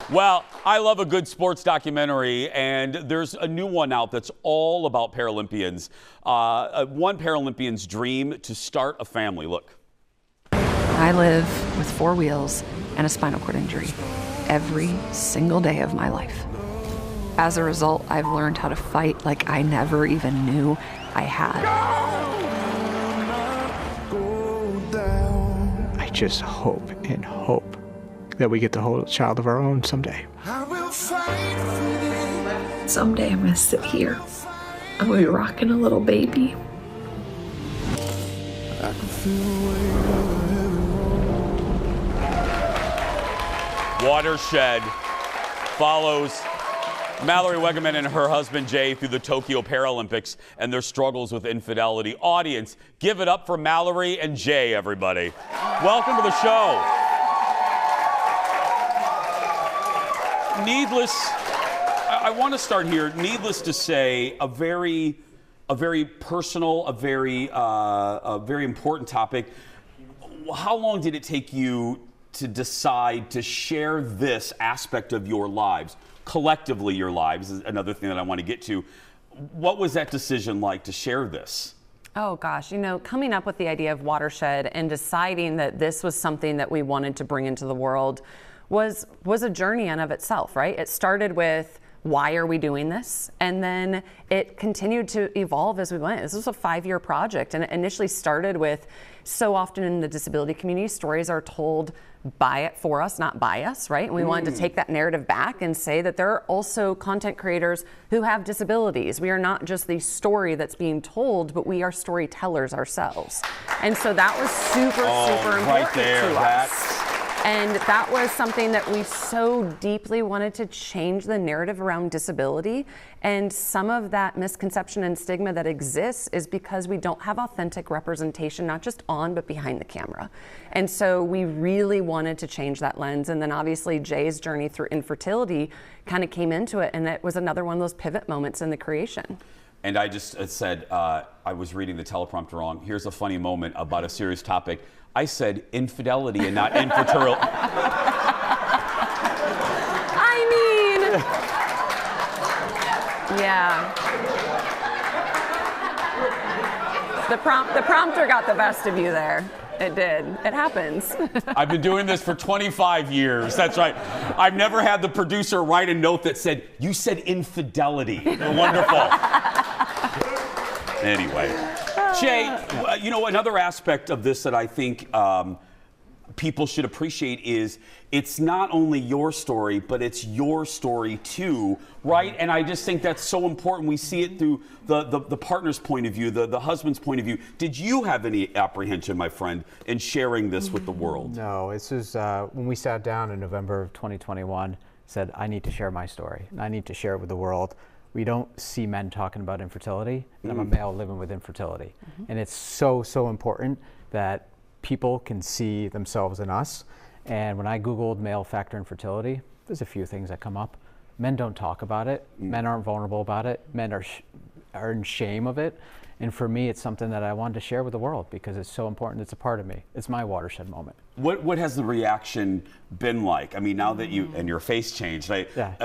Well, I love a good sports documentary, and there's a new one out that's all about Paralympians. One Paralympian's dream to start a family. Look. I live with 4 wheels and a spinal cord injury every single day of my life. As a result, I've learned how to fight like I never even knew I had. I just hope and hope that we get to hold a child of our own someday. Someday I'm gonna sit here and we'll be rocking a little baby. Watershed follows Mallory Weggemann and her husband Jay through the Tokyo Paralympics and their struggles with infidelity. Audience, give it up for Mallory and Jay, everybody. Welcome to the show. I want to start here. Needless to say, a very personal, a very important topic. How long did it take you to decide to share this aspect of your lives? Collectively, your lives is another thing that I want to get to. What was that decision like to share this? Oh gosh, coming up with the idea of Watershed and deciding that this was something that we wanted to bring into the world was a journey in of itself, right? It started with, why are we doing this? And then it continued to evolve as we went. This was a 5-year project, and it initially started with, so often in the disability community, stories are told by it for us, not by us, right? And we wanted to take that narrative back and say that there are also content creators who have disabilities. We are not just the story that's being told, but we are storytellers ourselves. And so that was super important right there, to us. And that was something that we so deeply wanted to change the narrative around disability. And some of that misconception and stigma that exists is because we don't have authentic representation, not just on, but behind the camera. And so we really wanted to change that lens. And then obviously Jay's journey through infertility kind of came into it. And it was another one of those pivot moments in the creation. And I just said, I was reading the teleprompter wrong. Here's a funny moment about a serious topic. I said infidelity and not infertility. I mean, yeah. The prompter got the best of you there. It did. It happens. I've been doing this for 25 years. That's right. I've never had the producer write a note that said, you said infidelity. Wonderful. Anyway. Jay, another aspect of this that I think people should appreciate is it's not only your story, but it's your story too, right? And I just think that's so important. We see it through the partner's point of view, the husband's point of view. Did you have any apprehension, my friend, in sharing this with the world? No, this is when we sat down in November of 2021, said, I need to share my story, and I need to share it with the world. We don't see men talking about infertility, and I'm a male living with infertility. And it's so important that people can see themselves in us. And when I Googled male factor infertility, there's a few things that come up. Men don't talk about it. Men aren't vulnerable about it. Men are in shame of it. And for me, it's something that I wanted to share with the world because it's so important. It's a part of me. It's my watershed moment. What has the reaction been like? I mean, now that and your face changed, right? Yeah.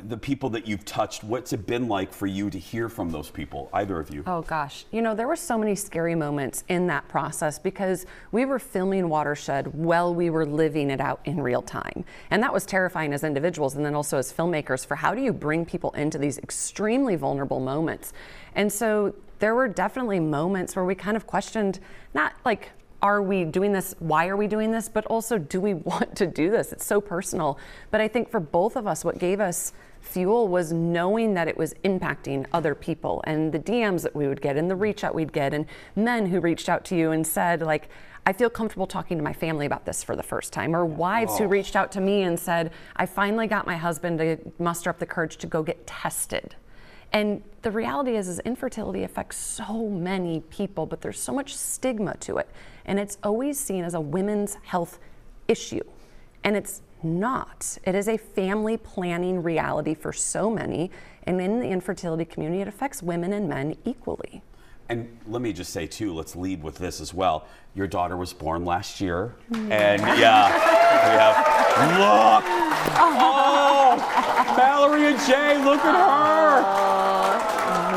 The people that you've touched, what's it been like for you to hear from those people, either of you? Oh gosh, there were so many scary moments in that process because we were filming Watershed while we were living it out in real time. And that was terrifying as individuals and then also as filmmakers for how do you bring people into these extremely vulnerable moments. And so there were definitely moments where we kind of questioned, not like, are we doing this? Why are we doing this? But also, do we want to do this? It's so personal. But I think for both of us, what gave us fuel was knowing that it was impacting other people and the DMs that we would get and the reach out we'd get and men who reached out to you and said, like, I feel comfortable talking to my family about this for the first time, or wives who reached out to me and said, I finally got my husband to muster up the courage to go get tested. And the reality is infertility affects so many people, but there's so much stigma to it. And it's always seen as a women's health issue. And it's not. It is a family planning reality for so many. And in the infertility community, it affects women and men equally. And let me just say too, let's lead with this as well. Your daughter was born last year. And yeah. We have, look! Oh! Mallory and Jay, look at her!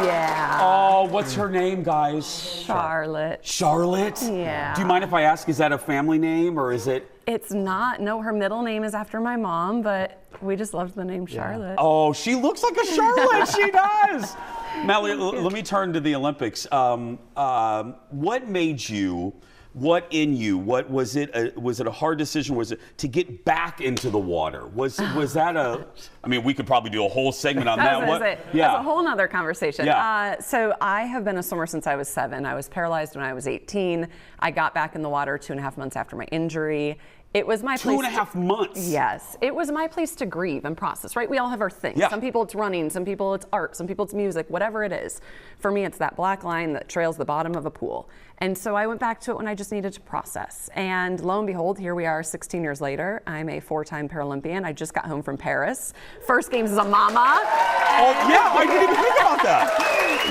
Yeah. Oh, what's her name, guys? Charlotte. Charlotte? Yeah. Do you mind if I ask, is that a family name or is it? It's not. No, her middle name is after my mom, but we just loved the name Charlotte. Oh, she looks like a Charlotte. She does. Mallory, let me turn to the Olympics. What made you? What in you? What was it? Was it a hard decision? Was it to get back into the water? Was that a? I mean, we could probably do a whole segment on that. That's a whole nother conversation. Yeah. So I have been a swimmer since I was 7. I was paralyzed when I was 18. I got back in the water 2.5 months after my injury. It was my place. 2.5 months. Yes, it was my place to grieve and process. Right? We all have our things. Yeah. Some people it's running. Some people it's art. Some people it's music. Whatever it is. For me, it's that black line that trails the bottom of a pool. And so I went back to it when I just needed to process. And lo and behold, here we are 16 years later. I'm a 4-time Paralympian. I just got home from Paris. First games as a mama. Oh yeah, I didn't even think about that.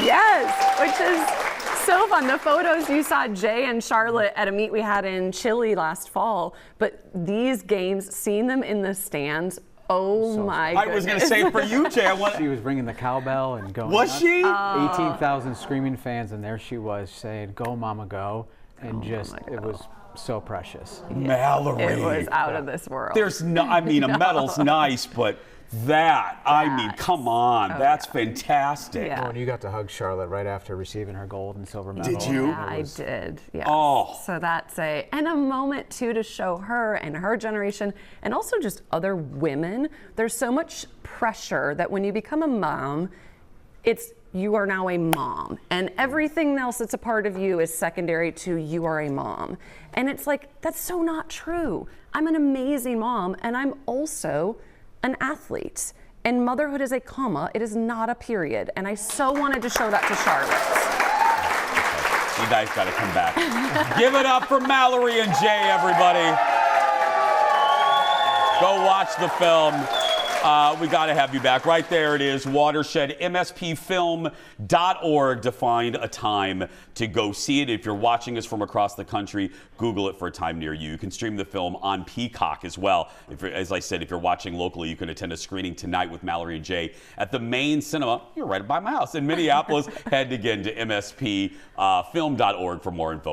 Yes, which is so fun. The photos you saw Jay and Charlotte at a meet we had in Chile last fall, but these games, seeing them in the stands, oh my goodness. I was going to say for you, Jay, She was ringing the cowbell and going. Was she? 18,000 screaming fans, and there she was saying, "Go, Mama, go!" And it was so precious. Mallory. It was out of this world. There's no, I mean, a medal's nice, but I mean, come on, that's fantastic. Yeah. Oh, and you got to hug Charlotte right after receiving her gold and silver medal. Did you? Yeah, I did. Yeah. Oh. So that's a moment too to show her and her generation, and also just other women. There's so much pressure that when you become a mom, you are now a mom, and everything else that's a part of you is secondary to you are a mom. And it's like, that's so not true. I'm an amazing mom, and I'm also an athlete. And motherhood is a comma, it is not a period. And I so wanted to show that to Charlotte. You guys got to come back. Give it up for Mallory and Jay, everybody. Go watch the film. We got to have you back. Right there it is, Watershed, mspfilm.org to find a time to go see it. If you're watching us from across the country, Google it for a time near you. You can stream the film on Peacock as well. As I said, if you're watching locally, you can attend a screening tonight with Mallory and Jay at the Main Cinema. You're right by my house in Minneapolis. Head again to mspfilm.org for more info.